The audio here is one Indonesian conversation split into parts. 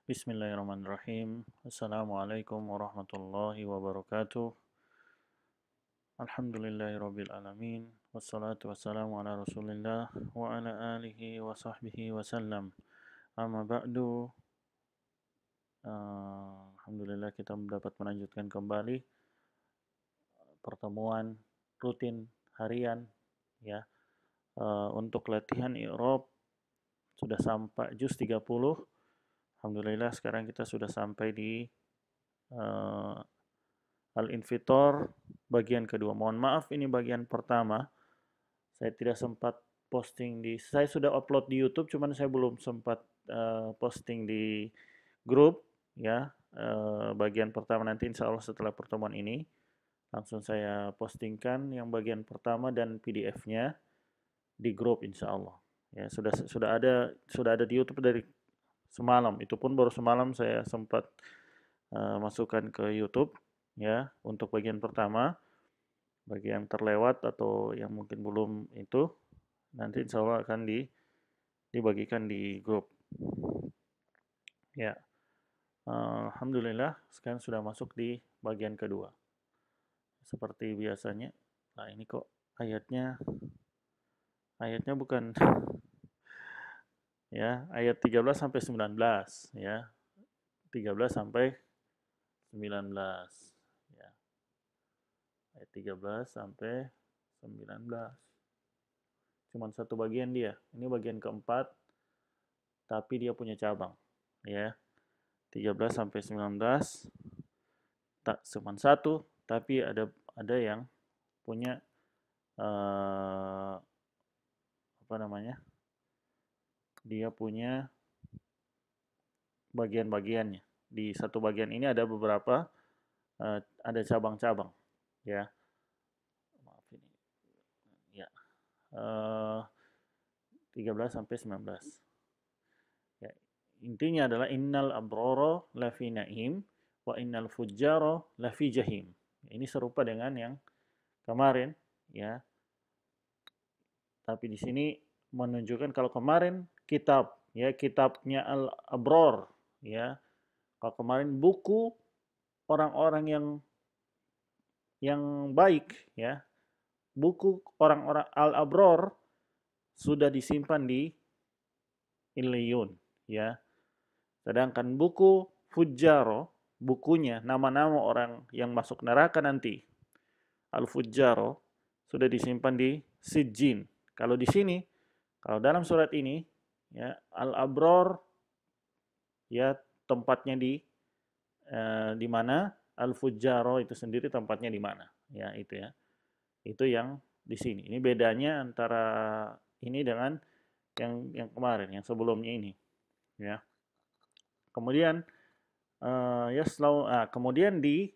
Bismillahirrahmanirrahim. Assalamualaikum warahmatullahi wabarakatuh. Alhamdulillahirabbil alamin. Wassalatu wassalamu ala Rasulillah wa ala alihi wa sahbihi wasallam. Amma ba'du. Alhamdulillah kita dapat melanjutkan kembali pertemuan rutin harian ya. Untuk latihan i'rab sudah sampai juz 30. Alhamdulillah sekarang kita sudah sampai di Al-Infitor bagian kedua. Mohon maaf ini bagian pertama. Saya tidak sempat posting saya sudah upload di YouTube, cuman saya belum sempat posting di grup ya. Bagian pertama nanti insya Allah setelah pertemuan ini langsung saya postingkan yang bagian pertama dan PDF-nya di grup insya Allah. Ya sudah ada di YouTube dari semalam. Itu pun baru semalam saya sempat masukkan ke YouTube ya untuk bagian pertama. Bagi yang terlewat atau yang mungkin belum itu, nanti insya Allah akan dibagikan di grup. Ya, Alhamdulillah sekarang sudah masuk di bagian kedua. Seperti biasanya, nah ini kok ayatnya bukan ya, ayat 13 sampai 19 ya. 13 sampai 19 ya. Ayat 13 sampai 19. Cuman satu bagian dia. Ini bagian keempat, tapi dia punya cabang. Ya, 13 sampai 19 tak cuma satu, tapi ada yang punya apa namanya? Dia punya bagian-bagiannya. Di satu bagian ini ada beberapa ada cabang-cabang, ya. Maaf ini. Ya. 13 sampai 19. Ya, intinya adalah innal abrara lafi naim wa innal fujjara lafi jahim. Ini serupa dengan yang kemarin ya. Tapi di sini menunjukkan kalau kemarin kitab ya, kitabnya al-abrar ya. Kalau kemarin buku orang-orang yang baik ya. Buku orang-orang al-abrar sudah disimpan di Illiyun ya. Sedangkan buku Fujjaro, bukunya nama-nama orang yang masuk neraka nanti, Al-Fujjaro, sudah disimpan di Sijjin. Kalau di sini, kalau dalam surat ini, ya Al-Abror, ya tempatnya di mana, Al-Fujjaro itu sendiri tempatnya di mana, ya itu ya. Itu yang di sini. Ini bedanya antara ini dengan yang kemarin, yang sebelumnya ini, ya. Kemudian kemudian di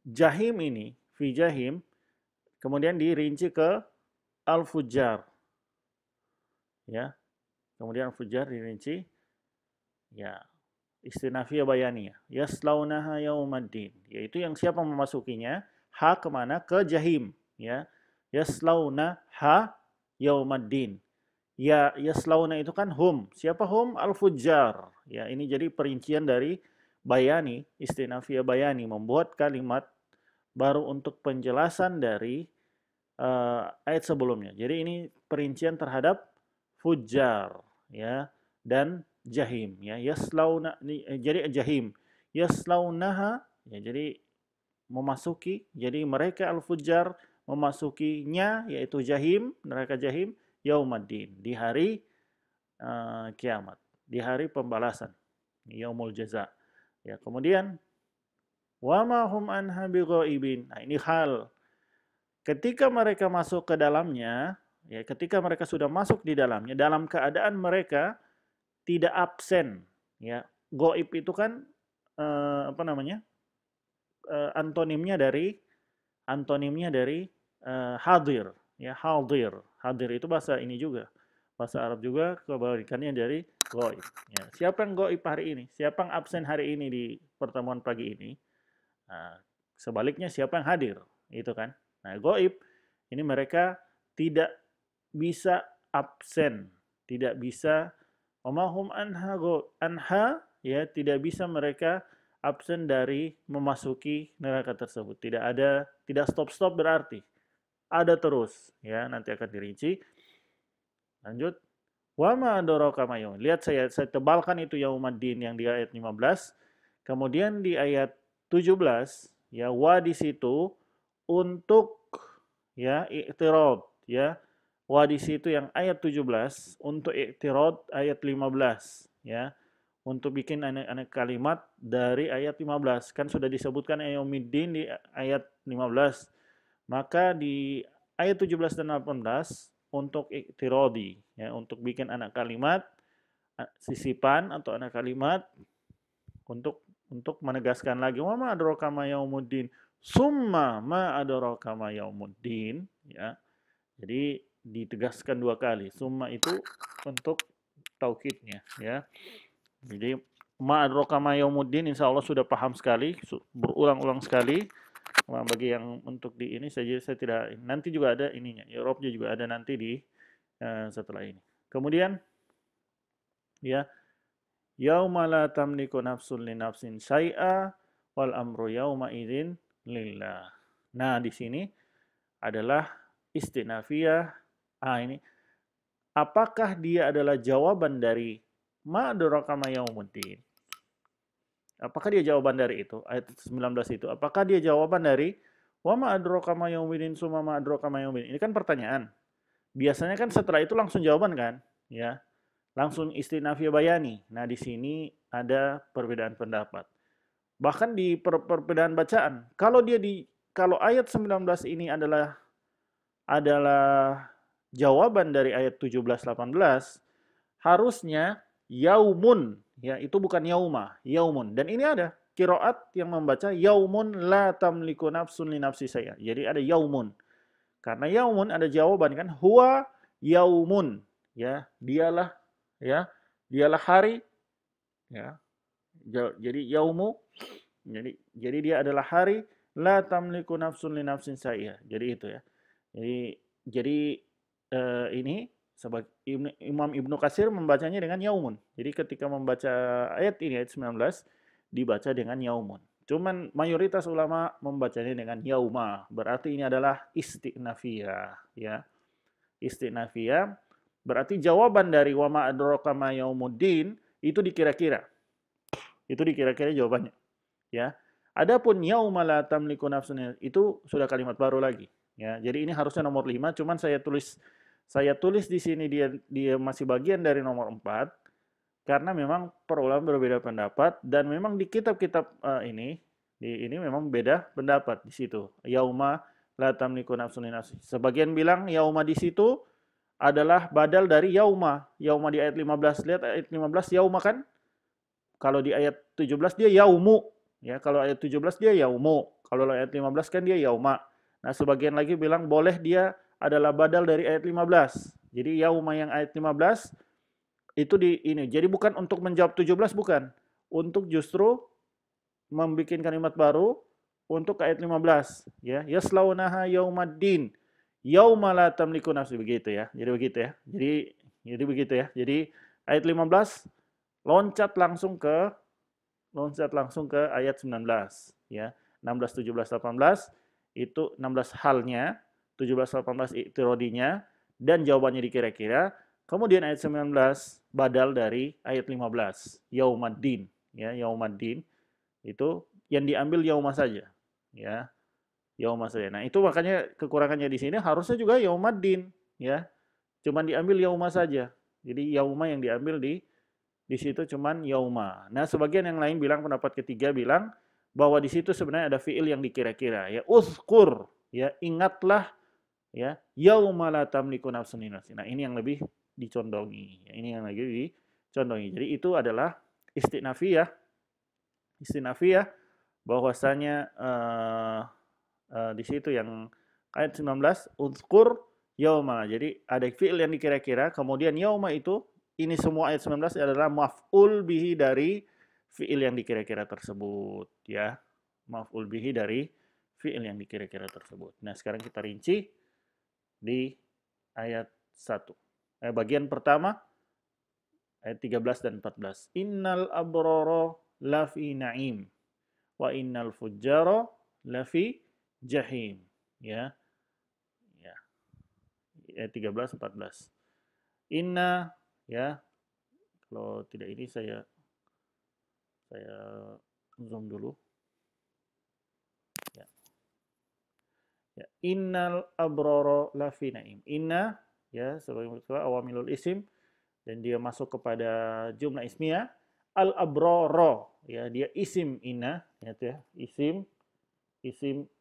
Jahim ini, fi Jahim, kemudian dirinci ke Al-Fujjar. Ya. Kemudian Al-Fujjar dirinci ya istinafiyah bayaniyah. Yaslaunaha yaumaddin, yaitu yang siapa memasukinya, ha kemana? Ke Jahim, ya. Yaslaunaha yaumaddin. Ya, yaslauna itu kan hum. Siapa hum? Al-Fujjar. Ya, ini jadi perincian dari bayani, istinafiyah bayani, membuat kalimat baru untuk penjelasan dari ayat sebelumnya. Jadi ini perincian terhadap Fujjar ya dan Jahim ya. Yaslauna jadi Jahim. Yaslaunaha ya jadi memasuki. Jadi mereka Al-Fujjar memasukinya yaitu Jahim, neraka Jahim yaumaddin, di hari kiamat, di hari pembalasan, yaumul jaza. Ya, kemudian wa ma hum anha bighaibin. Nah, ini hal ketika mereka masuk ke dalamnya, ya ketika mereka sudah masuk di dalamnya dalam keadaan mereka tidak absen, ya. Gaib itu kan apa namanya? Antonimnya dari hadir, ya hadir. Hadir itu bahasa ini juga, bahasa Arab juga, kebalikannya dari gaib. Ya, siapa yang gaib hari ini? Siapa yang absen hari ini di pertemuan pagi ini? Nah, sebaliknya siapa yang hadir? Itu kan. Nah, gaib ini mereka tidak bisa absen, tidak bisa wamahum anha ya, tidak bisa mereka absen dari memasuki neraka tersebut. Tidak stop-stop berarti ada terus ya, nanti akan dirinci. Lanjut. Wa ma adraka ma yaum. Lihat saya tebalkan itu yaumuddin yang di ayat 15. Kemudian di ayat 17 ya, wa di situ untuk ya i'tirad ya. Wa di situ yang ayat 17 untuk i'tirad ayat 15 ya. Untuk bikin aneh-aneh kalimat dari ayat 15. Kan sudah disebutkan yaumuddin di ayat 15. Maka di ayat 17 dan 18 untuk iktirodi ya, untuk bikin anak kalimat sisipan atau anak kalimat untuk menegaskan lagi wa ma adraka ma yaumuddin summa ma adraka ma yaumuddin ya. Jadi ditegaskan dua kali. Summa itu untuk taukidnya ya. Jadi ma adraka ma yaumuddin insyaallah sudah paham sekali, berulang-ulang sekali. Nah, bagi yang untuk di ini saya tidak, nanti juga ada ininya, Eropnya juga ada nanti di setelah ini. Kemudian ya, yauma la tamliku nafsun li nafsin syai'a wal amru yauma idzin lillah. Nah, di sini adalah istinafiyah. Ini apakah dia adalah jawaban dari ma adraka ma yaumuddin? Apakah dia jawaban dari itu? Ayat 19 itu. Apakah dia jawaban dari wa ma adraka ma yaumuddin summa ma adraka ma yaumuddin? Ini kan pertanyaan. Biasanya kan setelah itu langsung jawaban kan? Ya. Langsung istinafiyah bayani. Nah, di sini ada perbedaan pendapat. Bahkan di perbedaan bacaan. Kalau ayat 19 ini adalah jawaban dari ayat 17-18, harusnya yaumun, ya itu bukan yauma, yaumun. Dan ini ada qiraat yang membaca yaumun la tamliku nafsun li nafsi saya. Jadi ada yaumun. Karena yaumun ada jawaban kan, huwa yaumun, ya, dialah hari, ya. Jadi yaumu, jadi dia adalah hari la tamliku nafsun li nafsin saya. Jadi itu ya. Jadi ini sebagai Imam Ibnu Katsir membacanya dengan yaumun. Jadi ketika membaca ayat ini, ayat 19, dibaca dengan yaumun. Cuman mayoritas ulama membacanya dengan yauma. Berarti ini adalah istinafiyah. Ya. Istinafiyah berarti jawaban dari wa ma adraka ma yaumuddin itu dikira-kira. Itu dikira-kira jawabannya. Ya. Adapun yauma la tamliku nafsun itu sudah kalimat baru lagi. Ya, jadi ini harusnya nomor 5, cuman saya tulis di sini dia masih bagian dari nomor 4 karena memang para ulama berbeda pendapat dan memang di kitab-kitab ini memang beda pendapat di situ. Yauma la tamliku nafsun li nafsin. Sebagian bilang yauma di situ adalah badal dari yauma. Yauma di ayat 15. Lihat ayat 15 yauma kan? Kalau di ayat 17 dia yaumu. Ya, kalau ayat 17 dia yaumu. Kalau ayat 15 kan dia yauma. Nah, sebagian lagi bilang boleh dia adalah badal dari ayat 15. Jadi yauma yang ayat 15 itu di ini. Jadi bukan untuk menjawab 17 bukan. Untuk justru membuat kalimat baru untuk ayat 15 ya. Yaslaunaha yaumaddin. Yauma la tamliku nafsun, begitu ya. Jadi begitu ya. Jadi begitu ya. Jadi ayat 15 loncat langsung ke ayat 19 ya. 16, 17, 18 itu 16 halnya, 17, 18 iktirodinya, dan jawabannya dikira-kira. Kemudian ayat 19 badal dari ayat 15, yaumaddin. Ya, yaumaddin itu yang diambil yauma saja. Ya, yauma saja. Nah, itu makanya kekurangannya di sini harusnya juga yaumaddin. Ya, cuman diambil yauma saja. Jadi yauma yang diambil di situ cuman yauma. Nah, sebagian yang lain bilang, pendapat ketiga bilang bahwa di situ sebenarnya ada fiil yang dikira-kira ya, uzkur ya, ingatlah ya, yauma la tamliku nafsun li nafsin. Nah, ini yang lebih dicondongi. Ya, ini yang lagi dicondongi. Jadi itu adalah istinafiyah bahwasanya di situ yang ayat 19 uzkur yauma. Jadi ada fiil yang dikira-kira, kemudian yauma itu ini semua ayat 19 adalah maf'ul bihi dari fiil yang dikira-kira tersebut ya. Maf'ul bihi dari fiil yang dikira-kira tersebut. Nah, sekarang kita rinci di ayat Bagian pertama ayat 13 dan 14. Innal abrara lafi na'im wa innal fujjara lafi jahim. Ya, ya. Ayat 13 14. Inna, ya. Kalau tidak ini saya zoom dulu. Ya. Ya. Innal abrara lafi na'im. Inna, ya, sebagai awamilul isim, dan dia masuk kepada jumlah ismiyah. Al abrara, ya, dia isim inna, ya, isim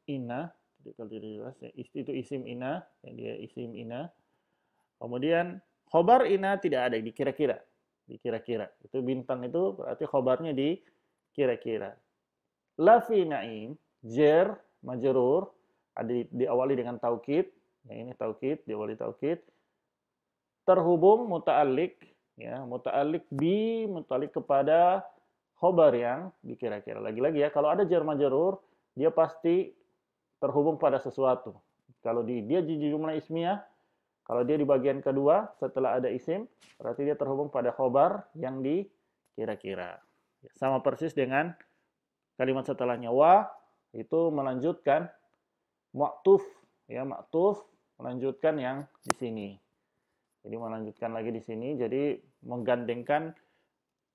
inna. Kalau tidak jelas, ya, itu isim inna, ya, dia isim inna. Kemudian khobar inna tidak ada di kira-kira. Di kira-kira. Itu bintang itu berarti khobarnya di kira-kira. Lafi na'im, jer, majrur, ada diawali dengan taukid. Ya, ini taukid, diawali taukid. Terhubung muta'alliq, ya, muta'alliq bi, muta'alliq kepada khobar yang dikira-kira. Lagi-lagi ya, kalau ada jar majrur, dia pasti terhubung pada sesuatu. Kalau dia di jumlah ismiyah, kalau dia di bagian kedua setelah ada isim, berarti dia terhubung pada khobar yang dikira-kira. Sama persis dengan kalimat setelahnya wa, itu melanjutkan ma'tuf, ya, ma'tuf melanjutkan yang di sini. Jadi melanjutkan lagi di sini, jadi menggandengkan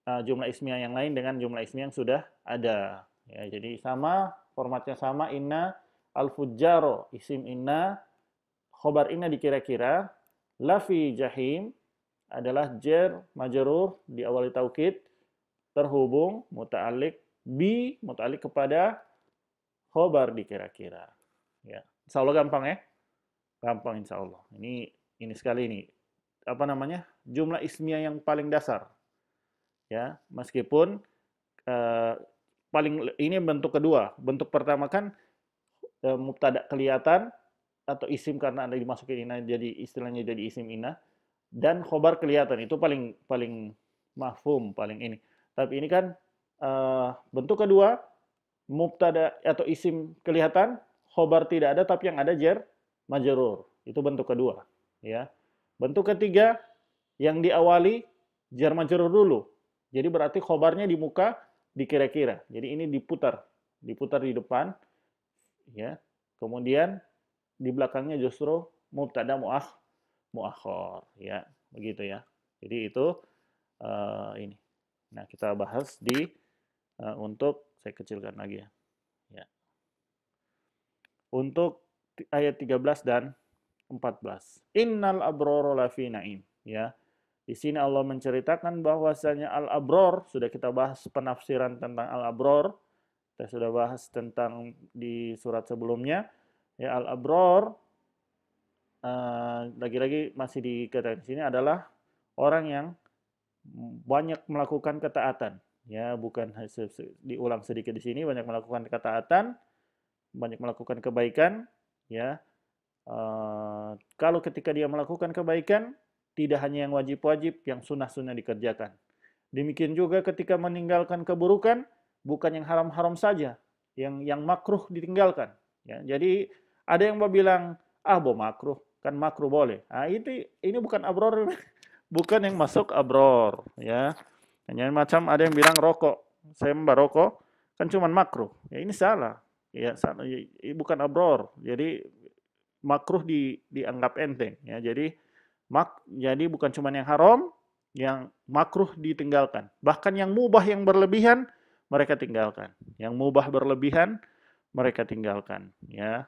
jumlah ismiyah yang lain dengan jumlah ismiyah yang sudah ada. Ya, jadi sama, formatnya sama, inna al-fujjaro, isim inna, khobar inna dikira-kira, lafi jahim adalah jer majrur diawali taukid, terhubung muta'alliq bi, muta'alliq kepada khobar dikira-kira. Ya, insya Allah gampang ya, gampang insya Allah. Ini sekali ini apa namanya, jumlah ismiyah yang paling dasar. Ya, meskipun paling ini bentuk kedua. Bentuk pertama kan mubtada kelihatan atau isim karena ada dimasukin inna, jadi istilahnya jadi isim inna, dan khobar kelihatan, itu paling mafhum, paling ini. Tapi ini kan bentuk kedua, mubtada atau isim kelihatan, khobar tidak ada, tapi yang ada jar majrur. Itu bentuk kedua, ya. Bentuk ketiga, yang diawali jar majrur dulu. Jadi berarti khobarnya di muka dikira-kira. Jadi ini diputar di depan, ya. Kemudian di belakangnya justru mubtada muakhar, ya, begitu ya. Jadi itu ini. Nah, kita bahas untuk saya kecilkan lagi ya. Ya. Untuk ayat 13 dan 14. Innal abrara lafi na'im, ya. Di sini Allah menceritakan bahwasanya al-abror, sudah kita bahas penafsiran tentang al-abror. Kita sudah bahas tentang di surat sebelumnya. Ya, al-abror lagi-lagi masih dikatakan di sini adalah orang yang banyak melakukan ketaatan. Ya, bukan diulang sedikit di sini, banyak melakukan ketaatan, banyak melakukan kebaikan. Ya, kalau ketika dia melakukan kebaikan, tidak hanya yang wajib-wajib, yang sunnah-sunnah dikerjakan. Demikian juga ketika meninggalkan keburukan, bukan yang haram-haram saja, yang makruh ditinggalkan. Ya, jadi ada yang bilang, bo makruh, kan makruh boleh. Ini bukan abror, bukan yang masuk abror. Ya, hanya macam ada yang bilang rokok, saya merokok, kan cuma makruh. Ya, ini salah. Ya, salah. Bukan abror. Jadi makruh dianggap enteng. Ya, jadi bukan cuma yang haram, yang makruh ditinggalkan. Bahkan yang mubah yang berlebihan mereka tinggalkan. Yang mubah berlebihan mereka tinggalkan. Ya.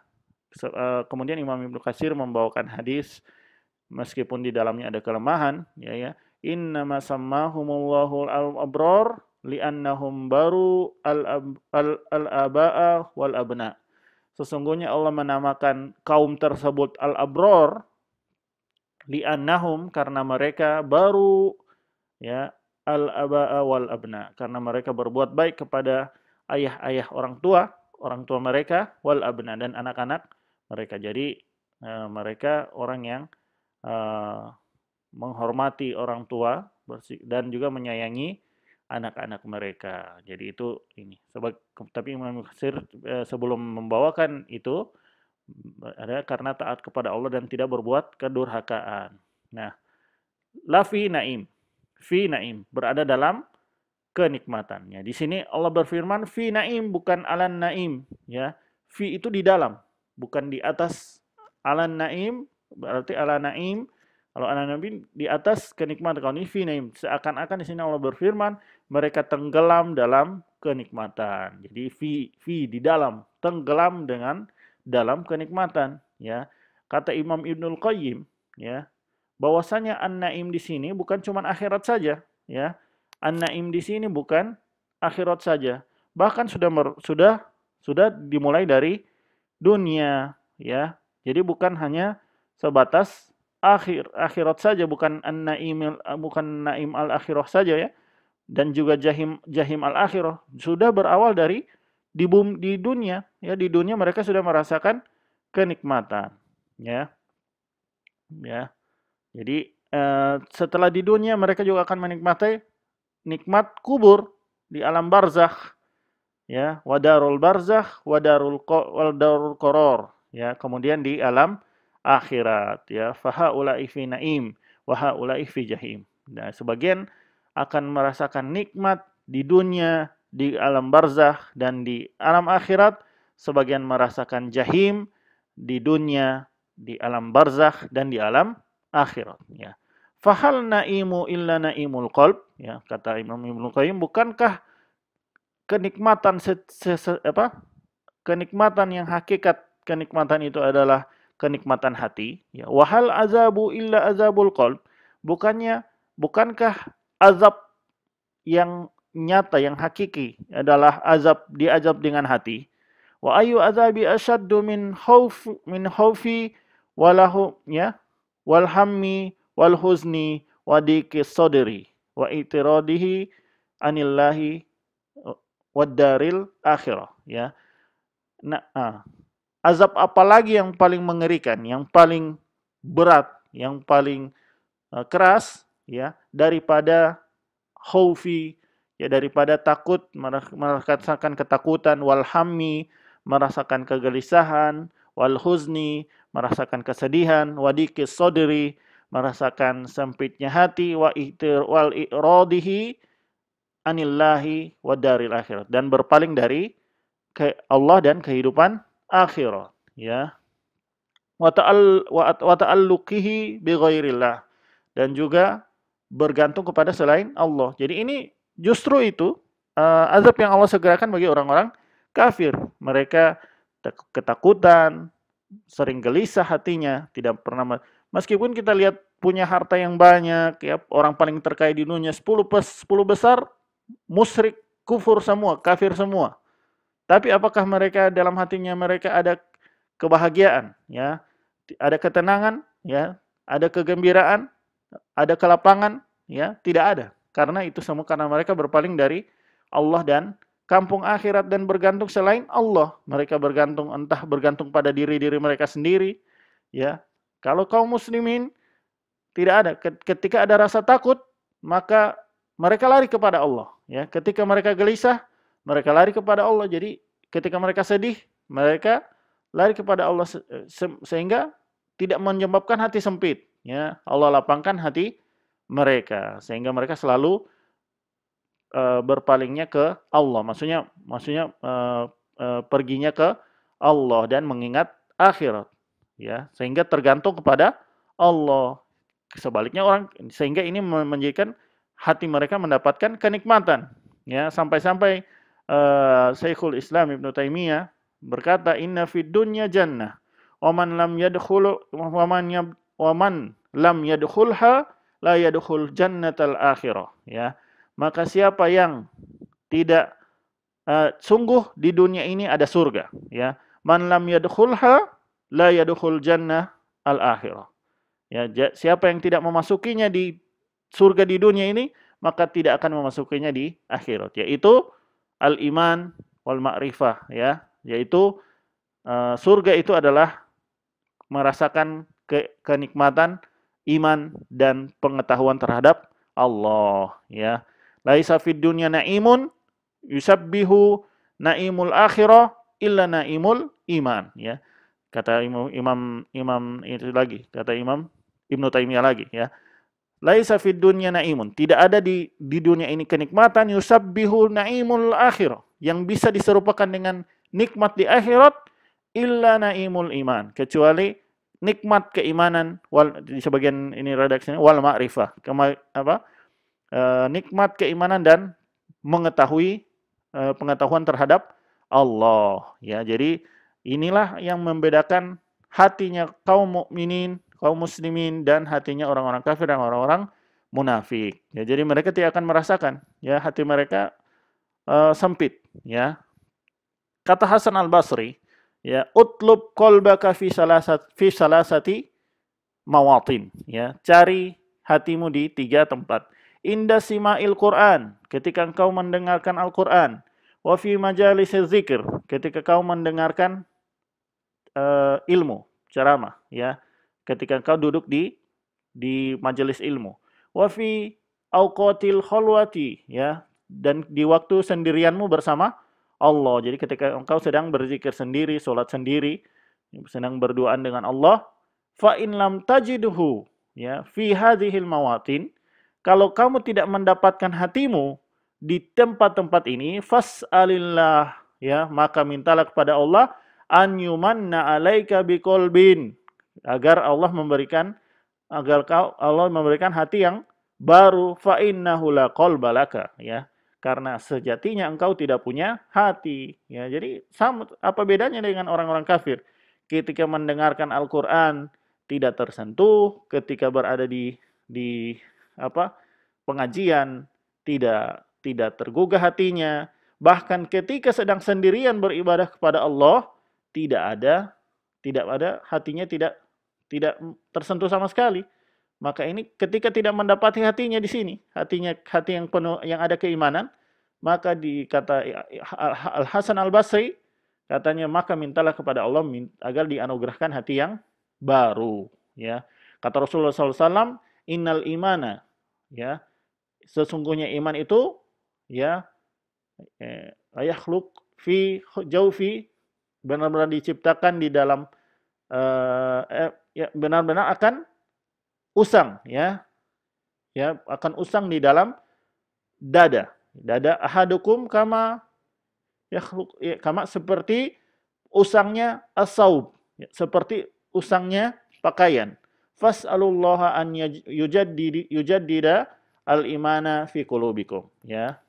Kemudian Imam Ibnu Katsir membawakan hadis meskipun di dalamnya ada kelemahan. Ya. Innama sammahumullahu al-abrar li'annahum baru al-aba'a wal abna. Sesungguhnya Allah menamakan kaum tersebut al-abrar li'annahum karena mereka baru, ya, al-aba'a wal abna, karena mereka berbuat baik kepada ayah-ayah orang tua mereka, wal abna, dan anak-anak mereka. Jadi mereka orang yang menghormati orang tua dan juga menyayangi anak-anak mereka. Jadi itu ini. Tapi Imam Katsir sebelum membawakan itu ada karena taat kepada Allah dan tidak berbuat kedurhakaan. Nah, la fi naim. Fi naim berada dalam kenikmatannya. Di sini Allah berfirman fi naim bukan alan naim, ya. Fi itu di dalam, bukan di atas. Alan naim berarti ala naim. Kalau ala naim di atas kenikmatan. Kalau ini fi naim, seakan-akan di sini Allah berfirman mereka tenggelam dalam kenikmatan. Jadi fi di dalam, tenggelam dengan dalam kenikmatan, ya. Kata Imam Ibnul Qayyim, ya, bahwasanya an-naim di sini bukan cuma akhirat saja, ya. An-naim di sini bukan akhirat saja, bahkan sudah dimulai dari dunia, ya. Jadi bukan hanya sebatas akhirat saja, bukan bukan naim al-akhirah saja, ya. Dan juga jahim al-akhirah sudah berawal dari di dunia, ya. Di dunia mereka sudah merasakan kenikmatan, ya. Ya. Jadi setelah di dunia mereka juga akan menikmati nikmat kubur di alam barzakh, ya, wadarul barzakh, wadarul qaror, ya, kemudian di alam akhirat, ya, fahaula'i fi naim wa haula'i fi jahim. Nah, sebagian akan merasakan nikmat di dunia, di alam barzakh dan di alam akhirat, sebagian merasakan jahim di dunia, di alam barzakh dan di alam akhirat, ya. Fahal naimu illa naimul qalb, ya, kata Imam Ibnu Qayyim, bukankah kenikmatan kenikmatan yang hakikat kenikmatan itu adalah kenikmatan hati, ya. Wahal azabu illa azabul qalb, bukankah azab yang nyata, yang hakiki adalah diazab dengan hati. Wa ayu azabi asyaddu min khaufi walahu, ya, wal hammi wal huzni wa diki sadri wa itiradihi anillahi wad daril akhirah, ya. Nah, azab apa lagi yang paling mengerikan, yang paling berat, yang paling keras, ya, daripada khaufi, ya, daripada takut, merasakan ketakutan, wal hammi, merasakan kegelisahan, wal huzni, merasakan kesedihan, wadikis sodri, merasakan sempitnya hati, wal iradihi anillahi wadaril akhirat, dan berpaling dari Allah dan kehidupan akhirat, ya. Wa ta'alluqihi bi ghairillah, dan juga bergantung kepada selain Allah. Jadi ini justru itu azab yang Allah segerakan bagi orang-orang kafir. Mereka ketakutan, sering gelisah hatinya, tidak pernah, meskipun kita lihat punya harta yang banyak, ya, orang paling terkaya di dunia 10 besar musyrik, kufur semua, kafir semua. Tapi apakah mereka dalam hatinya mereka ada kebahagiaan, ya, ada ketenangan, ya, ada kegembiraan, ada kelapangan? Ya, tidak ada. Karena itu semua karena mereka berpaling dari Allah dan kampung akhirat dan bergantung selain Allah. Mereka entah bergantung pada diri-diri mereka sendiri, ya. Kalau kaum muslimin tidak ada, ketika ada rasa takut, maka mereka lari kepada Allah, ya. Ketika mereka gelisah, mereka lari kepada Allah. Jadi ketika mereka sedih, mereka lari kepada Allah, sehingga tidak menyebabkan hati sempit, ya. Allah lapangkan hati mereka sehingga mereka selalu berpalingnya ke Allah. Maksudnya perginya ke Allah dan mengingat akhirat, ya, sehingga tergantung kepada Allah. Sebaliknya sehingga ini menjadikan hati mereka mendapatkan kenikmatan, ya, sampai-sampai Syekhul Islam Ibnu Taimiyah berkata, inna fid dunya jannah wa man lam yadkhulha la yadkhul jannatal akhirah, ya. Maka siapa yang tidak sungguh di dunia ini ada surga, ya. Man lam yadkhulha la yadkhul jannah al akhirah. Ya, siapa yang tidak memasukinya di surga di dunia ini, maka tidak akan memasukinya di akhirat, yaitu al-iman wal ma'rifah, ya. Yaitu surga itu adalah merasakan kenikmatan iman dan pengetahuan terhadap Allah, ya. Laisa fid dunya naimun yusabbihu naimul akhirah illa naimul iman, ya. Kata Imam itu lagi, kata Imam Ibnu Taimiyah lagi ya. Laisa fid dunya naimun. Tidak ada di dunia ini kenikmatan yusabbihu naimul akhirah, yang bisa diserupakan dengan nikmat di akhirat, illa naimul iman, kecuali nikmat keimanan, di sebagian ini redaksinya wal ma'rifah. Nikmat keimanan dan mengetahui pengetahuan terhadap Allah ya. Jadi inilah yang membedakan hatinya kaum mukminin, kaum muslimin, dan hatinya orang-orang kafir dan orang-orang munafik. Ya, jadi mereka tidak akan merasakan ya, hati mereka sempit ya. Kata Hasan Al-Basri, ya, utlub qalbaka fi salasati mawatin, ya. Cari hatimu di 3 tempat. Inda sima'il Quran, ketika engkau mendengarkan Al-Quran. Wa fi majalis zikir, ketika kau mendengarkan ilmu, ceramah, ya. Ketika engkau duduk di majelis ilmu. Wa fi awqatil khalwati, ya, dan di waktu sendirianmu bersama Allah. Jadi ketika engkau sedang berzikir sendiri, sholat sendiri, sedang berduaan dengan Allah, fa in lam tajidhu, ya, fi hadhil mawatin, kalau kamu tidak mendapatkan hatimu di tempat-tempat ini, fas'alillah, ya, maka mintalah kepada Allah an yumanna alaika biqalbin, agar Allah memberikan hati yang baru, fa innahu la qalba laka, ya, karena sejatinya engkau tidak punya hati, ya. Jadi sama, apa bedanya dengan orang-orang kafir? Ketika mendengarkan Al-Qur'an tidak tersentuh, ketika berada di pengajian tidak tergugah hatinya, bahkan ketika sedang sendirian beribadah kepada Allah tidak ada hatinya, tidak tersentuh sama sekali. Maka ini ketika tidak mendapati hatinya di sini, hati yang penuh, yang ada keimanan, maka dikata Al Hasan Al Basri, katanya maka mintalah kepada Allah agar dianugerahkan hati yang baru, ya. Kata Rasulullah SAW, innal imana, ya, sesungguhnya iman itu, ya, yakhluk fi jaufi, benar-benar diciptakan di dalam ya, benar-benar akan usang, ya, akan usang di dalam dada ahadukum kama yakhluk, ya, kama seperti usangnya as-saub, ya, seperti usangnya pakaian. Fas'alullaha an yujaddida al-imana fi qulubikum, ya.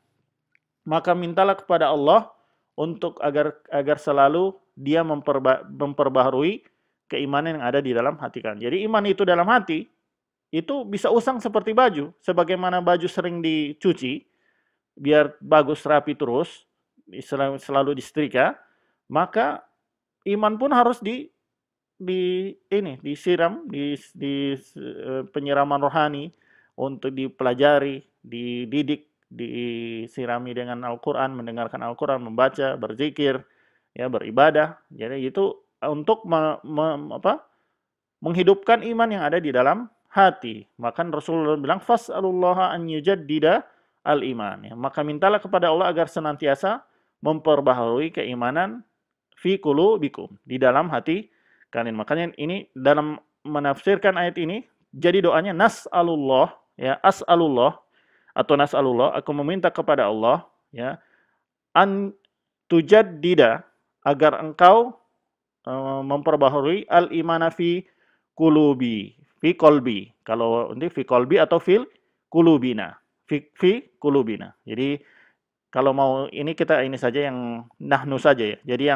Maka mintalah kepada Allah untuk agar selalu dia memperbaharui keimanan yang ada di dalam hati kalian. Jadi iman itu dalam hati itu bisa usang seperti baju, sebagaimana baju sering dicuci biar bagus rapi terus, selalu disetrika, maka iman pun harus disiram, penyiraman rohani, untuk dipelajari, dididik, disirami dengan Al-Qur'an, mendengarkan Al-Qur'an, membaca, berzikir, ya, beribadah. Jadi itu untuk menghidupkan iman yang ada di dalam hati. Maka Rasulullah bilang fas'alullaha an yujaddida al-iman, ya. Maka mintalah kepada Allah agar senantiasa memperbaharui keimanan fi qulubikum, di dalam hati kalian. Makanya ini dalam menafsirkan ayat ini, jadi doanya nas'alullah, ya, as'alullah atau nas'alullah, aku meminta kepada Allah, ya, an tujaddida, agar engkau memperbaharui al-imana fi qulubi, fi qalbi. Kalau nanti fi qalbi atau fil qulubina. Fi qulubina. Jadi kalau mau ini kita ini saja yang nahnu saja, ya. Jadi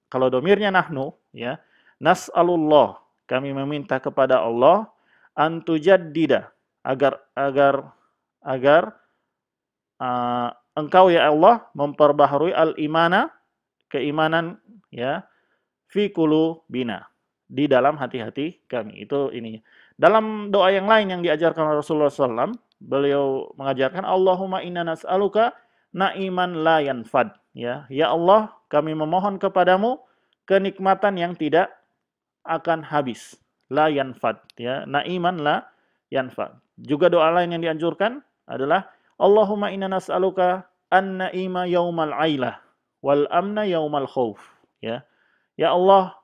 kalau domirnya nahnu, ya, nas'alullah, kami meminta kepada Allah an tujaddida, agar engkau, ya Allah, memperbaharui al-imana, keimanan, ya, fi qulubina, di dalam hati-hati kami. Itu ininya. Dalam doa yang lain yang diajarkan Rasulullah SAW, beliau mengajarkan Allahumma inna nas'aluka na'iman la yanfad, ya. Ya Allah, kami memohon kepadamu kenikmatan yang tidak akan habis. La yanfad, ya. Na'iman la yanfad. Juga doa lain yang dianjurkan adalah Allahumma inna nas'aluka an-na'ima yaumal ailah wal amna yaumal khauf, ya. Ya Allah,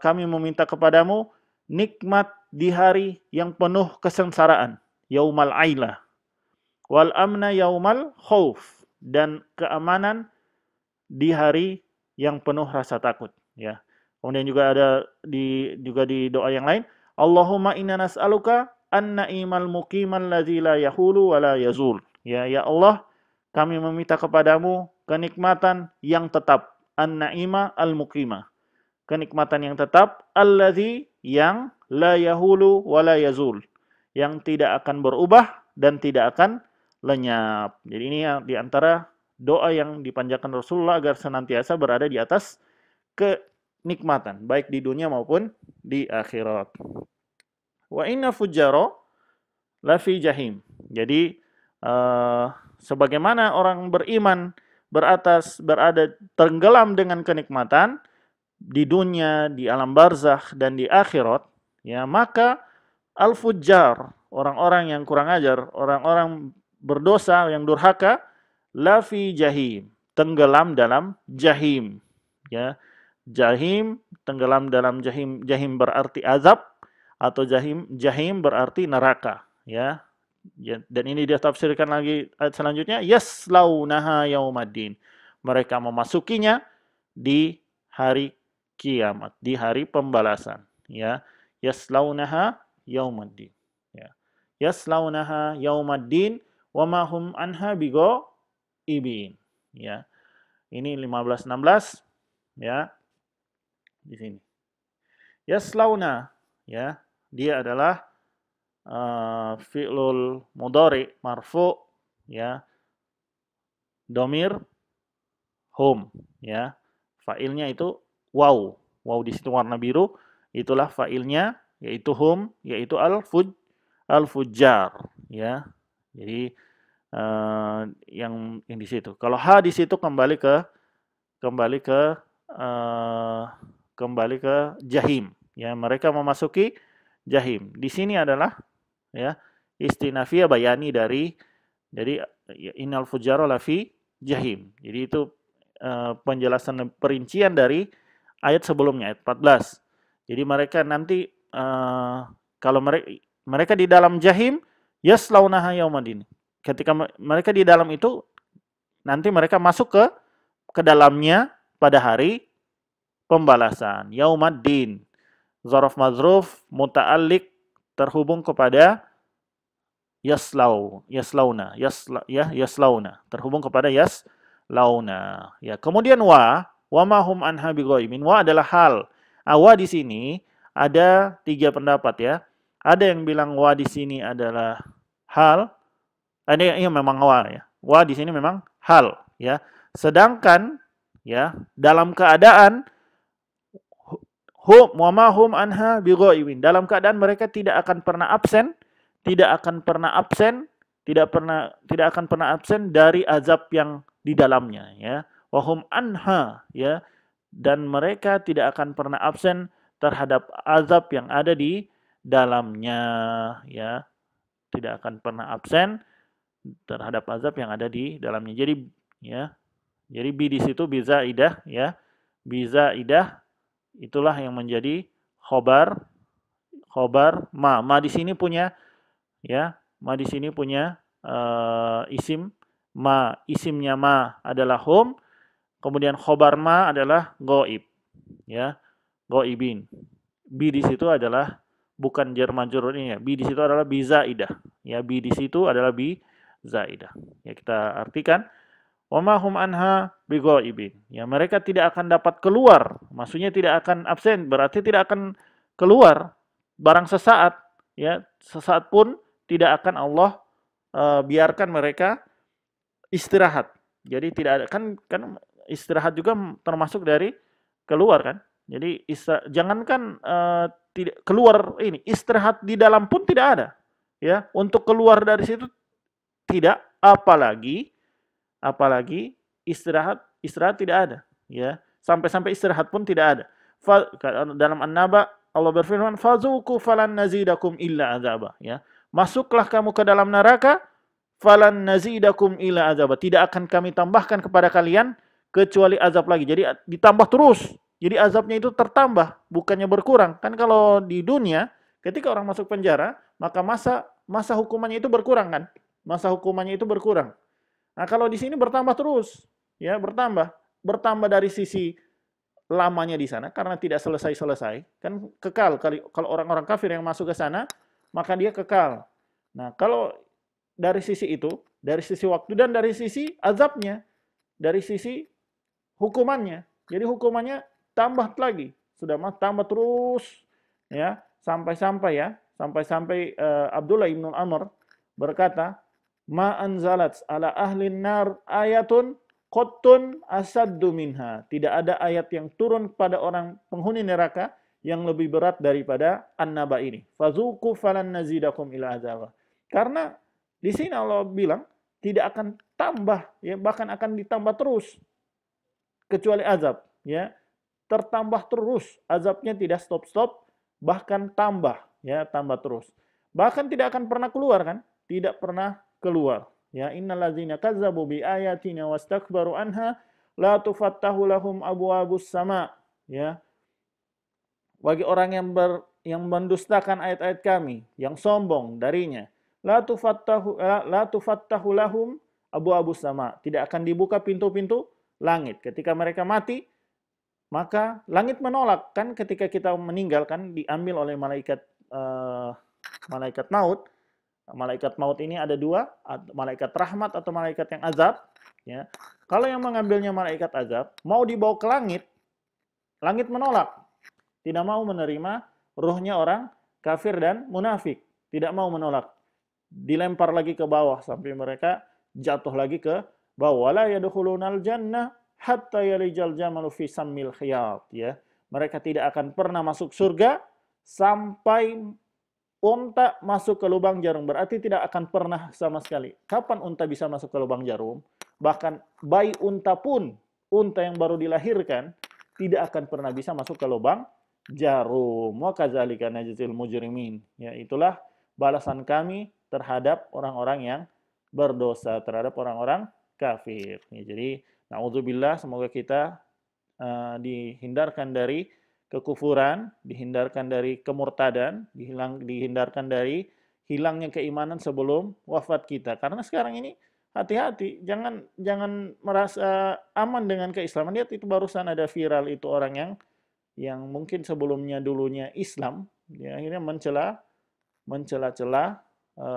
kami meminta kepadamu nikmat di hari yang penuh kesengsaraan, yaumal ailah, wal amna yaumal khauf, dan keamanan di hari yang penuh rasa takut, ya. Kemudian juga ada di doa yang lain, Allahumma inna nas'aluka an-na'imal muqimal ladzi la yahulu wa la yazul. Ya, ya Allah, kami meminta kepadamu kenikmatan yang tetap, an-na'ima al-muqimah. Kenikmatan yang tetap, alladzi, yang la yahulu wa la yazul, yang tidak akan berubah dan tidak akan lenyap. Jadi ini yang di antara doa yang dipanjatkan Rasulullah agar senantiasa berada di atas kenikmatan, baik di dunia maupun di akhirat. Wa inna fujjaro lafi jahim. Jadi sebagaimana orang beriman berada tenggelam dengan kenikmatan di dunia, di alam barzakh dan di akhirat, ya, maka al-fujjar, orang-orang yang kurang ajar, orang-orang berdosa yang durhaka, lafi jahim, tenggelam dalam jahim, ya. Jahim, tenggelam dalam jahim. Jahim berarti azab, atau jahim berarti neraka, ya. Dan ini dia tafsirkan lagi ayat selanjutnya, yaslaunaha yaumaddin. Mereka memasukinya di hari kiamat, di hari pembalasan, ya. Yaslaunaha yaumaddin, ya. Yaslaunaha yaumaddin wa ma hum anha bighaibin, ya. Ini 15-16, ya. Di sini. Yaslauna, ya, dia adalah fi'lul mudhari marfu, ya, domir hum, ya. Fa'ilnya itu waw. Waw di situ warna biru, itulah fa'ilnya, yaitu hum, yaitu al-fujjar, ya. Jadi yang di situ. Kalau ha di situ kembali ke jahim, ya. Mereka memasuki jahim. Di sini adalah, ya, istinafiyah bayani dari innal fujjara lafi jahim. Jadi itu penjelasan perincian dari ayat sebelumnya, ayat 14. Jadi mereka nanti kalau mereka di dalam jahim, yaslaunaha yaumaddin. Ketika mereka di dalam itu, nanti mereka masuk ke dalamnya pada hari pembalasan, yaumaddin. Dzaraf madzruf muta'alliq terhubung kepada yaslauna, terhubung kepada yaslauna, ya. Kemudian wa ma hum anha bighaibin, wa adalah hal. Wa di sini ada 3 pendapat, ya. Ada yang bilang wa di sini adalah hal, ada yang memang wa, ya. Wa di sini memang hal, ya. Sedangkan, ya, dalam keadaan hum wa ma hum anha bighaibin, dalam keadaan mereka tidak akan pernah absen dari azab yang di dalamnya, ya. Wa hum anha, ya, dan mereka tidak akan pernah absen terhadap azab yang ada di dalamnya, ya. Tidak akan pernah absen terhadap azab yang ada di dalamnya. Jadi, ya, jadi bi di situ bizaidah, ya. Bizaidah itulah yang menjadi khobar ma. Ma di sini punya, ya, ma di sini punya isim ma. Isimnya ma adalah hum, kemudian khobar ma adalah ghaib, ya, ghaibin. Bi di situ adalah bukan jar majrur ini, ya. Bi di situ adalah bi zaidah, ya. Bi di situ adalah bi zaidah. Ya, kita artikan wa ma hum anha bighaibin. Ya, mereka tidak akan dapat keluar. Maksudnya tidak akan absen, berarti tidak akan keluar barang sesaat, ya. Sesaat pun tidak akan Allah biarkan mereka istirahat. Jadi tidak ada, kan istirahat juga termasuk dari keluar, kan. Jadi jangankan tidak keluar, ini istirahat di dalam pun tidak ada, ya. Untuk keluar dari situ tidak, apalagi istirahat tidak ada, ya. Sampai istirahat pun tidak ada. Dalam An-Naba Allah berfirman, "Fazuku falan nazidakum illa azaba," ya. Masuklah kamu ke dalam neraka, falan nazidakum illa azaba. Tidak akan kami tambahkan kepada kalian kecuali azab lagi. Jadi ditambah terus. Jadi azabnya itu tertambah, bukannya berkurang. Kan kalau di dunia Ketika orang masuk penjara, maka masa hukumannya itu berkurang kan? Masa hukumannya itu berkurang. Nah, kalau di sini bertambah terus, ya bertambah dari sisi lamanya di sana karena tidak selesai-selesai, kan kekal. Kalau orang-orang kafir yang masuk ke sana, maka dia kekal. Nah, kalau dari sisi itu, dari sisi waktu dan dari sisi azabnya, dari sisi hukumannya. Jadi hukumannya tambah lagi, sudah tambah terus, ya sampai-sampai Abdullah ibn Amr berkata, ma anzalat ala ahlin nar ayatun qattun asaddu minha. Tidak ada ayat yang turun pada orang penghuni neraka yang lebih berat daripada an-naba ini. Fazuqu falan nazidakum ila azaba. Karena di sini Allah bilang tidak akan tambah, ya bahkan akan ditambah terus kecuali azab, ya. Tertambah terus, azabnya tidak stop-stop, bahkan tambah, ya, tambah terus. Bahkan tidak akan pernah keluar kan? Tidak pernah keluar. Ya, innalladzina kazzabu bi ayatina wastakbaru anha la tufattahu lahum abwabus sama. Ya. Bagi orang yang mendustakan ayat-ayat kami, yang sombong darinya, la tufattahu lahum abwabus sama. Tidak akan dibuka pintu-pintu langit. Ketika mereka mati, maka langit menolak. Kan ketika kita meninggal kan diambil oleh malaikat maut. Malaikat maut ini ada dua, malaikat rahmat atau malaikat yang azab. Ya. Kalau yang mengambilnya malaikat azab, mau dibawa ke langit, langit menolak. Tidak mau menerima ruhnya orang kafir dan munafik. Tidak mau menolak. Dilempar lagi ke bawah sampai mereka jatuh lagi ke bawah. La yadkhulunal jannah hatta yalijal jamalu fi sammil khiyat, ya. Mereka tidak akan pernah masuk surga sampai unta masuk ke lubang jarum. Berarti tidak akan pernah sama sekali. Kapan unta bisa masuk ke lubang jarum? Bahkan bayi unta pun, unta yang baru dilahirkan, tidak akan pernah bisa masuk ke lubang jarum. Wa kadzalika najzil mujrimin. Ya, itulah balasan kami terhadap orang-orang yang berdosa, terhadap orang-orang kafir. Ya, jadi na'udzubillah, semoga kita dihindarkan dari kekufuran, dihindarkan dari kemurtadan, dihindarkan dari hilangnya keimanan sebelum wafat kita. Karena sekarang ini hati-hati, jangan merasa aman dengan keislaman. Lihat itu barusan ada viral itu orang yang mungkin sebelumnya dulunya Islam, ya, akhirnya mencela-cela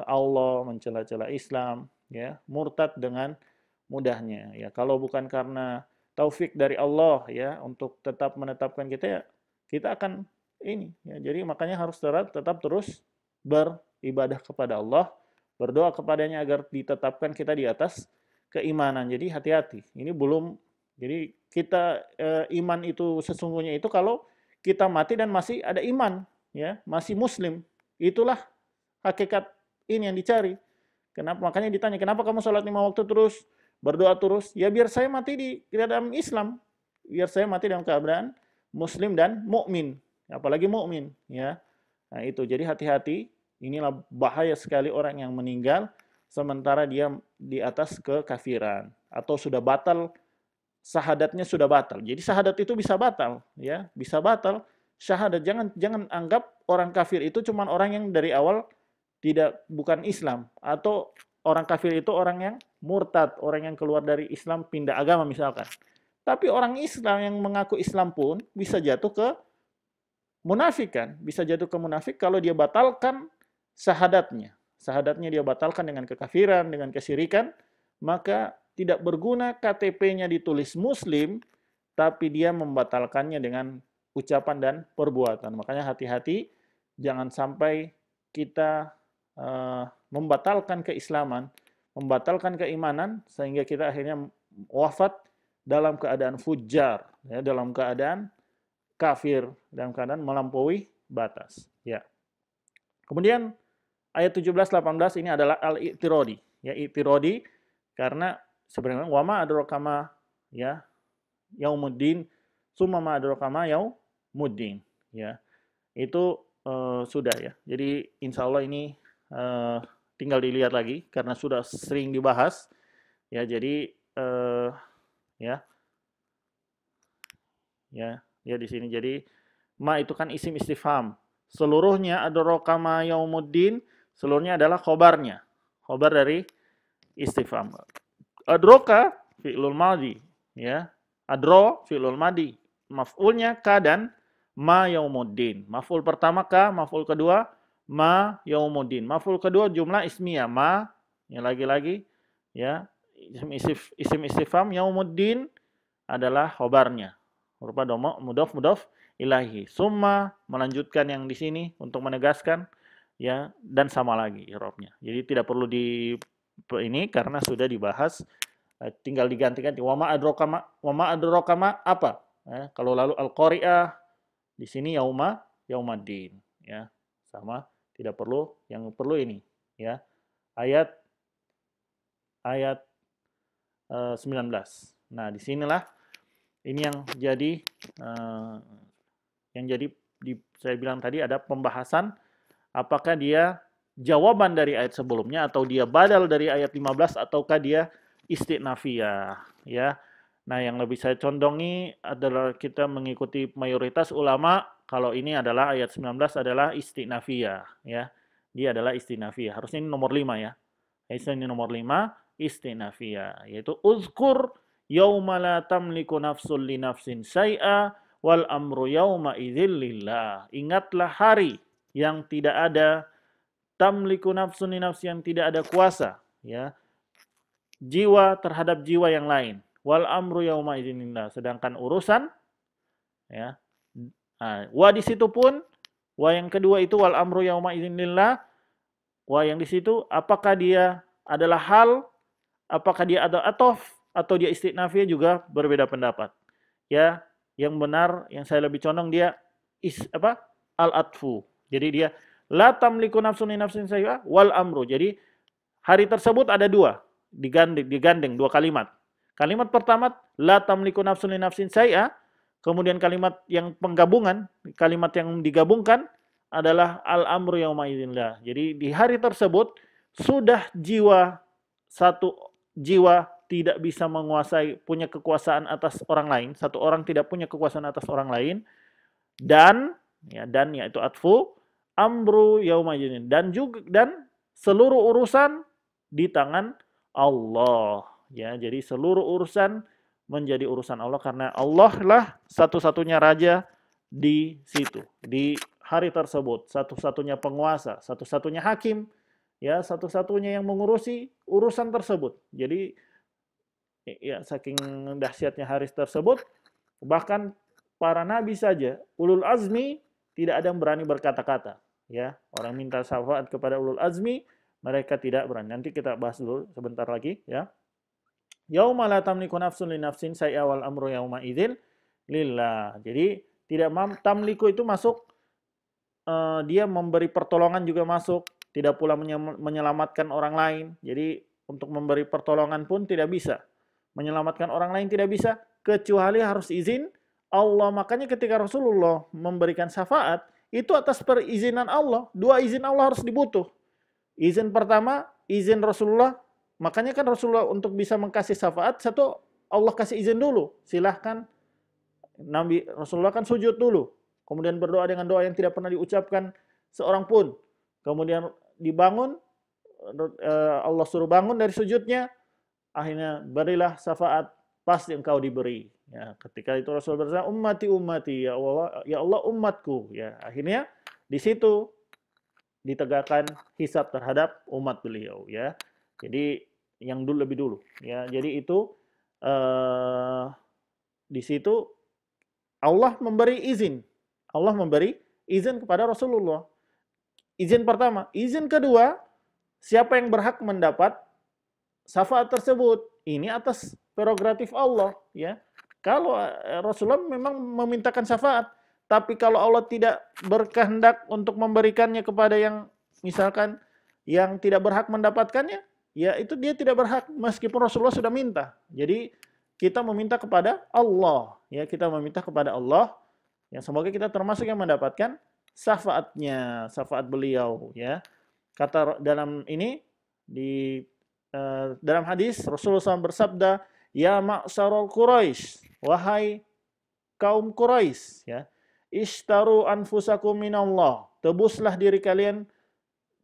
Allah, mencela-cela Islam, ya, murtad dengan mudahnya. Ya, kalau bukan karena taufik dari Allah, ya, untuk tetap menetapkan kita, ya, kita akan ini, ya. Jadi makanya harus tetap terus beribadah kepada Allah, berdoa kepadanya agar ditetapkan kita di atas keimanan. Jadi hati-hati. Ini belum, jadi kita iman itu sesungguhnya itu kalau kita mati dan masih ada iman, ya, masih muslim. Itulah hakikat ini yang dicari. Kenapa? Makanya ditanya, kenapa kamu sholat 5 waktu terus, berdoa terus? Ya biar saya mati di dalam Islam, biar saya mati dalam keadaan muslim dan mukmin, apalagi mukmin, ya. Nah itu, jadi hati-hati. Inilah bahaya sekali orang yang meninggal sementara dia di atas kekafiran atau sudah batal, syahadatnya sudah batal. Jadi syahadat itu bisa batal, ya, bisa batal syahadat. Jangan anggap orang kafir itu cuma orang yang dari awal bukan Islam, atau orang kafir itu orang yang murtad, orang yang keluar dari Islam pindah agama misalkan. Tapi orang Islam yang mengaku Islam pun bisa jatuh ke munafikan, bisa jatuh ke munafik kalau dia batalkan syahadatnya. Syahadatnya dia batalkan dengan kekafiran, dengan kesyirikan, maka tidak berguna KTP-nya ditulis Muslim, tapi dia membatalkannya dengan ucapan dan perbuatan. Makanya hati-hati, jangan sampai kita membatalkan keislaman, membatalkan keimanan, sehingga kita akhirnya wafat dalam keadaan fujar, ya, dalam keadaan kafir, dalam keadaan melampaui batas. Ya. Kemudian ayat 17-18 ini adalah al-i'tiradi, ya, i'tiradi karena sebenarnya wama adrokama, ya, yaumuddin, summa ma adrokama yaumuddin, ya. Itu sudah, ya. Jadi insya Allah ini tinggal dilihat lagi karena sudah sering dibahas, ya. Jadi ya di sini, jadi ma itu kan isim istifham, seluruhnya adraka ma yaumuddin, seluruhnya adalah khobarnya. Khobar dari istifham. Adraka fi'lul madhi, ya. Adro fi'lul madhi. Maf'ulnya ka dan ma yaumuddin. Maf'ul pertama ka, maf'ul kedua ma yaumuddin. Maf'ul kedua jumlah ismiyah ma, ya lagi-lagi ya. Isim istifham yaumuddin adalah khobarnya. Berupa mudhof ilahi. Summa melanjutkan yang di sini untuk menegaskan ya, dan sama lagi i'rabnya. Jadi tidak perlu di ini karena sudah dibahas, tinggal digantikan wa ma adraka ma apa? Kalau lalu al-qari'ah di sini yaumaddin ya. Sama, tidak perlu, yang perlu ini ya. Ayat 19. Nah, disinilah ini yang jadi saya bilang tadi ada pembahasan apakah dia jawaban dari ayat sebelumnya atau dia badal dari ayat 15 ataukah dia istinafiyah ya. Nah, yang lebih saya condongi adalah kita mengikuti mayoritas ulama kalau ini adalah ayat 19 adalah istinafiyah ya. Dia adalah istinafiyah. Harusnya ini nomor 5 ya. Ini nomor 5 istinafiyah, yaitu uzkur yauma la tamliku nafsun li nafsin syai'a wal amru yauma idzil lillah. Ingatlah hari yang tidak ada tamliku nafsun li nafsin, yang tidak ada kuasa ya jiwa terhadap jiwa yang lain. Wal amru yauma idzil lillah. Sedangkan urusan ya. Wa di situ pun wa yang kedua itu wal amru yauma idzil lillah. Wa yang di situ apakah dia adalah hal, apakah dia ada atof atau dia istinafiyah juga berbeda pendapat. Ya, yang benar yang saya lebih condong dia al-atfu. Jadi dia la tamliku nafsun li nafsin syai'a wal amru. Jadi hari tersebut ada dua, digandeng dua kalimat. Kalimat pertama la tamliku nafsun li nafsin syai'a, kemudian kalimat yang penggabungan, kalimat yang digabungkan adalah al-amru yauma idzillah. Jadi di hari tersebut sudah satu jiwa tidak bisa menguasai, punya kekuasaan atas orang lain, satu orang tidak punya kekuasaan atas orang lain, dan yaitu atfu amru yauma idzin, dan seluruh urusan di tangan Allah ya. Jadi seluruh urusan menjadi urusan Allah karena Allah lah satu-satunya raja di situ, di hari tersebut, satu-satunya penguasa, satu-satunya hakim ya, satu-satunya yang mengurusi urusan tersebut. Jadi ya saking dahsyatnya hari tersebut, bahkan para nabi saja, ulul azmi, tidak ada yang berani berkata-kata ya. Orang minta syafaat kepada ulul azmi, mereka tidak berani. Nanti kita bahas dulu sebentar lagi ya. Yauma la tamliku nafsun li nafsin syai'a wal amru yauma idzin lillah. Jadi tidak tamliku itu masuk dia memberi pertolongan juga masuk, tidak pula menyelamatkan orang lain. Jadi untuk memberi pertolongan pun tidak bisa. Menyelamatkan orang lain tidak bisa, kecuali harus izin Allah. Makanya ketika Rasulullah memberikan syafaat, itu atas perizinan Allah. Dua izin Allah harus dibutuh. Izin pertama, izin Rasulullah. Makanya kan Rasulullah untuk bisa mengkasih syafaat, satu Allah kasih izin dulu. Silahkan. Nabi Rasulullah kan sujud dulu. Kemudian berdoa dengan doa yang tidak pernah diucapkan seorang pun. Kemudian dibangun, Allah suruh bangun dari sujudnya, akhirnya berilah syafaat, pasti engkau diberi. Ya, ketika itu Rasul bersabda, ummati ya Allah umatku. Ya, akhirnya di situ ditegakkan hisab terhadap umat beliau. Ya, jadi yang dulu lebih dulu. Ya, jadi itu di situ Allah memberi izin. Allah memberi izin kepada Rasulullah. Izin pertama. Izin kedua, siapa yang berhak mendapat syafaat tersebut? Ini atas prerogatif Allah. Ya. Kalau Rasulullah memang memintakan syafaat, tapi kalau Allah tidak berkehendak untuk memberikannya kepada yang misalkan yang tidak berhak mendapatkannya, ya itu dia tidak berhak meskipun Rasulullah sudah minta. Jadi kita meminta kepada Allah. Ya, kita meminta kepada Allah. Yang semoga kita termasuk yang mendapatkan syafaatnya, syafaat beliau ya. Kata dalam ini di dalam hadis Rasulullah SAW bersabda, "Ya ma'syarul Quraisy, wahai kaum Quraisy ya, ishtaru anfusakum minallah." tebuslah diri kalian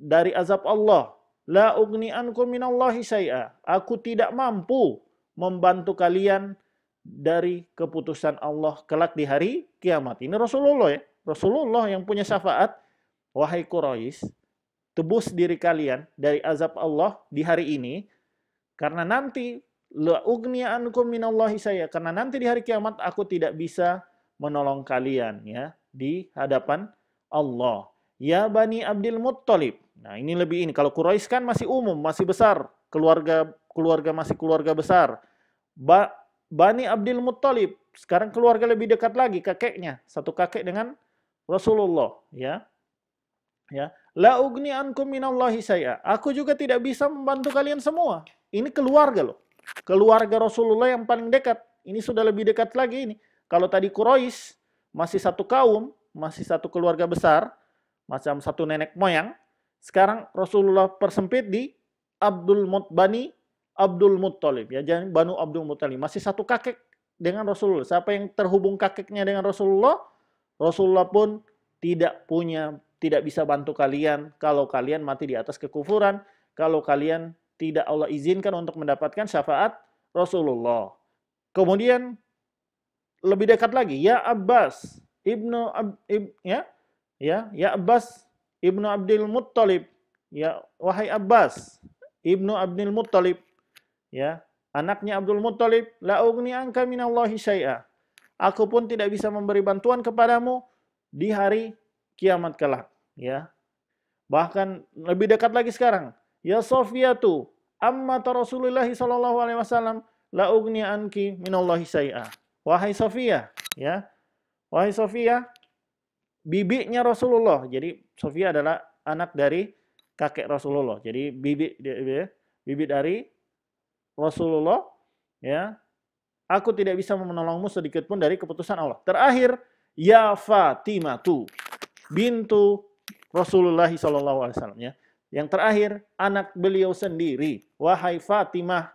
dari azab Allah. La ugni ankum minallahi syai'a. Aku tidak mampu membantu kalian dari keputusan Allah kelak di hari kiamat. Ini Rasulullah ya. Rasulullah yang punya syafaat. Wahai Quraisy, tebus diri kalian dari azab Allah di hari ini, karena nanti la ugni ankum minallahi syai'a. Karena nanti di hari kiamat aku tidak bisa menolong kalian ya di hadapan Allah. Ya Bani Abdul Muttalib. Nah, ini lebih ini. Kalau Quraisy kan masih umum, masih besar. Keluarga masih keluarga besar. Bani Abdul Muttalib. Sekarang keluarga lebih dekat lagi, kakeknya. Satu kakek dengan Rasulullah. Ya. Ya. La ugni ankum minallahi syai'a. Aku juga tidak bisa membantu kalian semua. Ini keluarga loh. Keluarga Rasulullah yang paling dekat. Ini sudah lebih dekat lagi ini. Kalau tadi Quraisy masih satu kaum, masih satu keluarga besar, macam satu nenek moyang. Sekarang Rasulullah persempit di Bani Abdul Muttalib. Ya, jangan Banu Abdul Muttalib. Masih satu kakek dengan Rasulullah. Siapa yang terhubung kakeknya dengan Rasulullah, Rasulullah pun tidak bisa bantu kalian kalau kalian mati di atas kekufuran, kalau kalian tidak Allah izinkan untuk mendapatkan syafaat Rasulullah. Kemudian lebih dekat lagi, ya Abbas Abbas ibnu Abdul Muttalib, ya wahai Abbas ibnu Abdul Muttalib, ya anaknya Abdul Muttalib, la ugni anka minallahi syai'a. Aku pun tidak bisa memberi bantuan kepadamu di hari kiamat kelak, ya. Bahkan lebih dekat lagi sekarang, ya Sofiyatu ammat Rasulullah sallallahu alaihi wasallam, la ugni anki minallahi syai'a. Wahai Sofia, ya. Wahai Sofia, bibinya Rasulullah. Jadi Sofia adalah anak dari kakek Rasulullah. Jadi bibi dari Rasulullah, ya. Aku tidak bisa menolongmu sedikit pun dari keputusan Allah. Terakhir, ya Fatimatu bintu Rasulullah SAW, ya. Yang terakhir, anak beliau sendiri, wahai Fatimah,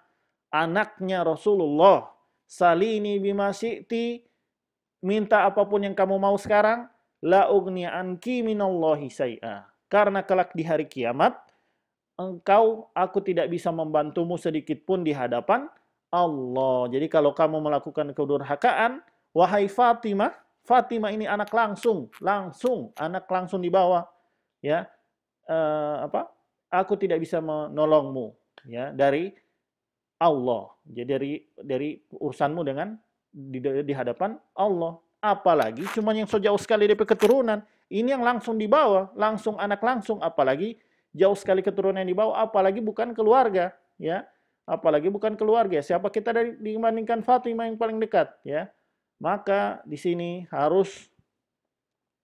anaknya Rasulullah, salini bima syi'ti, minta apapun yang kamu mau sekarang, la ugni anki minallahi syai'a. Karena kelak di hari kiamat, aku tidak bisa membantumu sedikit pun di hadapan Allah. Jadi kalau kamu melakukan kedurhakaan, wahai Fatimah, Fatimah ini anak langsung anak langsung dibawa, ya. Aku tidak bisa menolongmu, ya, dari Allah. Jadi dari urusanmu dengan di hadapan Allah. Apalagi cuma yang sejauh sekali DP keturunan, ini yang langsung dibawa, anak langsung, apalagi jauh sekali keturunan yang dibawa, apalagi bukan keluarga, ya. Apalagi bukan keluarga. Siapa kita dibandingkan Fatimah yang paling dekat, ya. Maka di sini harus,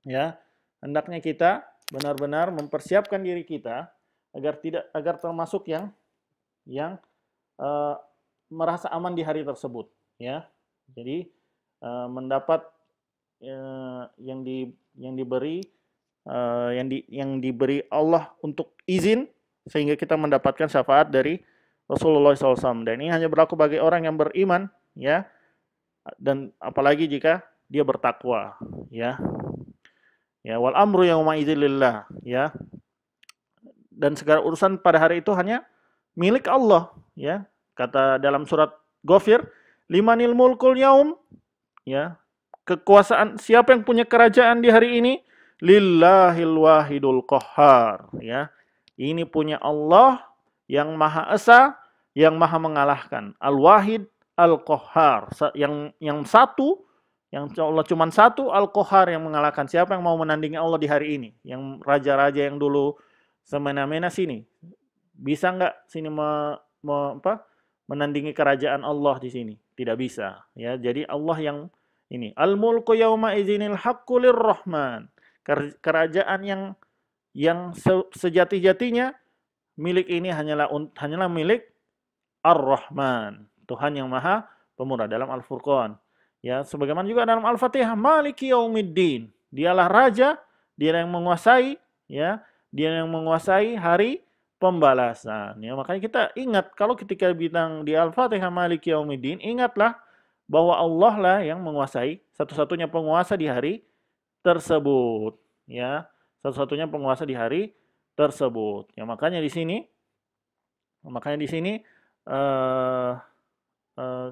ya, hendaknya kita benar-benar mempersiapkan diri kita agar termasuk yang merasa aman di hari tersebut, ya. Jadi mendapat yang diberi Allah untuk izin sehingga kita mendapatkan syafaat dari Rasulullah SAW. Dan ini hanya berlaku bagi orang yang beriman, ya. Dan apalagi jika dia bertakwa, ya. Ya, wal amru yauma idzin lillah, ya. Dan segala urusan pada hari itu hanya milik Allah, ya. Kata dalam surat Ghafir, limanil mulkul yaum, ya. Kekuasaan, siapa yang punya kerajaan di hari ini? Lillahil wahidul qahhar, ya. Ini punya Allah yang Maha Esa, yang Maha mengalahkan. Al-Wahid Al-Qahhar, yang satu, yang Allah cuma satu, Al-Qahhar yang mengalahkan. Siapa yang mau menandingi Allah di hari ini? Yang raja-raja yang dulu semena-mena sini, bisa nggak sini menandingi kerajaan Allah di sini? Tidak bisa, ya. Jadi Allah yang ini, al-mulku yauma idzinil haqqu lirrahman. Kerajaan yang sejati-jatinya milik ini hanyalah milik Ar-Rahman, Tuhan yang Maha Pemurah, dalam Al-Furqan. Ya, sebagaimana juga dalam Al-Fatihah, Maliki Yaumiddin. Dialah raja, dia yang menguasai, ya, dia yang menguasai hari pembalasan. Ya, makanya kita ingat kalau ketika bilang di Al-Fatihah Maliki Yaumiddin, ingatlah bahwa Allah lah yang menguasai, satu-satunya penguasa di hari tersebut, ya. satu-satunya penguasa di hari tersebut. Ya, makanya di sini eh, eh,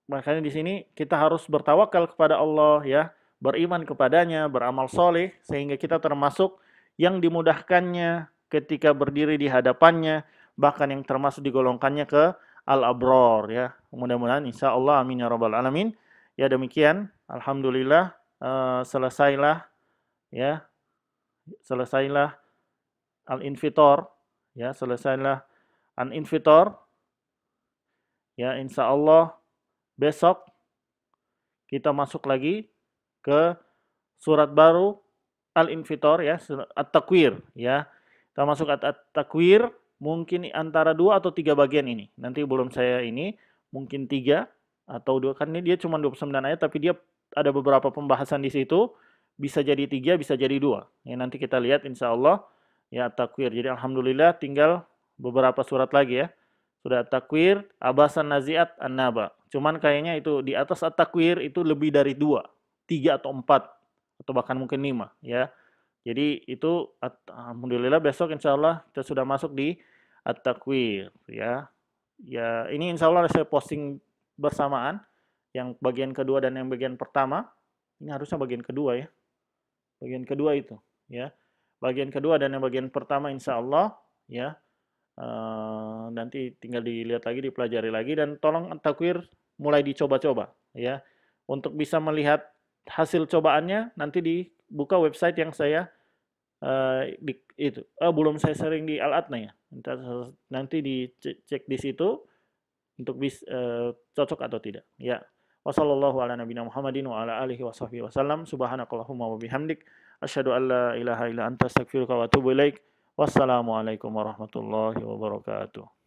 makanya di sini kita harus bertawakal kepada Allah ya, beriman kepadanya, beramal soleh sehingga kita termasuk yang dimudahkannya ketika berdiri di hadapannya, bahkan yang termasuk digolongkannya ke al-abror ya. Mudah-mudahan insya Allah amin ya rabbal alamin. Ya demikian, alhamdulillah selesailah ya, selesailah al-infitor ya, selesailah al-infitor ya, insya Allah besok kita masuk lagi ke surat baru Al-Infitor ya, At-Takwir ya. Kita masuk At-Takwir mungkin antara 2 atau 3 bagian ini. Nanti belum saya ini, mungkin 3 atau 2 kan ini dia cuma 29 ayat tapi dia ada beberapa pembahasan di situ. Bisa jadi 3, bisa jadi 2. Ya, nanti kita lihat insya Allah ya At-Takwir. Jadi alhamdulillah tinggal beberapa surat lagi ya. Sudah At-Takwir, Abasan Naziat, An-Naba. Cuman kayaknya itu di atas At-Takwir itu lebih dari 2, 3 atau 4 atau bahkan mungkin 5 ya. Jadi itu alhamdulillah besok insya Allah kita sudah masuk di At-Takwir ya. Ya, ini insya Allah saya posting bersamaan yang bagian kedua dan yang bagian pertama. Ini harusnya bagian kedua ya. Bagian kedua itu ya. Bagian kedua dan yang bagian pertama insya Allah ya. Nanti tinggal dilihat lagi, dipelajari lagi, dan tolong takwir mulai dicoba-coba ya. Untuk bisa melihat hasil cobaannya nanti dibuka website yang saya belum saya sharing di Al-Adna ya. Nanti dicek di situ untuk cocok atau tidak ya. Wassallallahu ala nabiyina Muhammadin wa ala alihi washabbihi wasallam. Subhanakallahumma wa bihamdik asyhadu an la ilaha illa anta astaghfiruka wa atubu ilaik. Wassalamualaikum warahmatullahi wabarakatuh.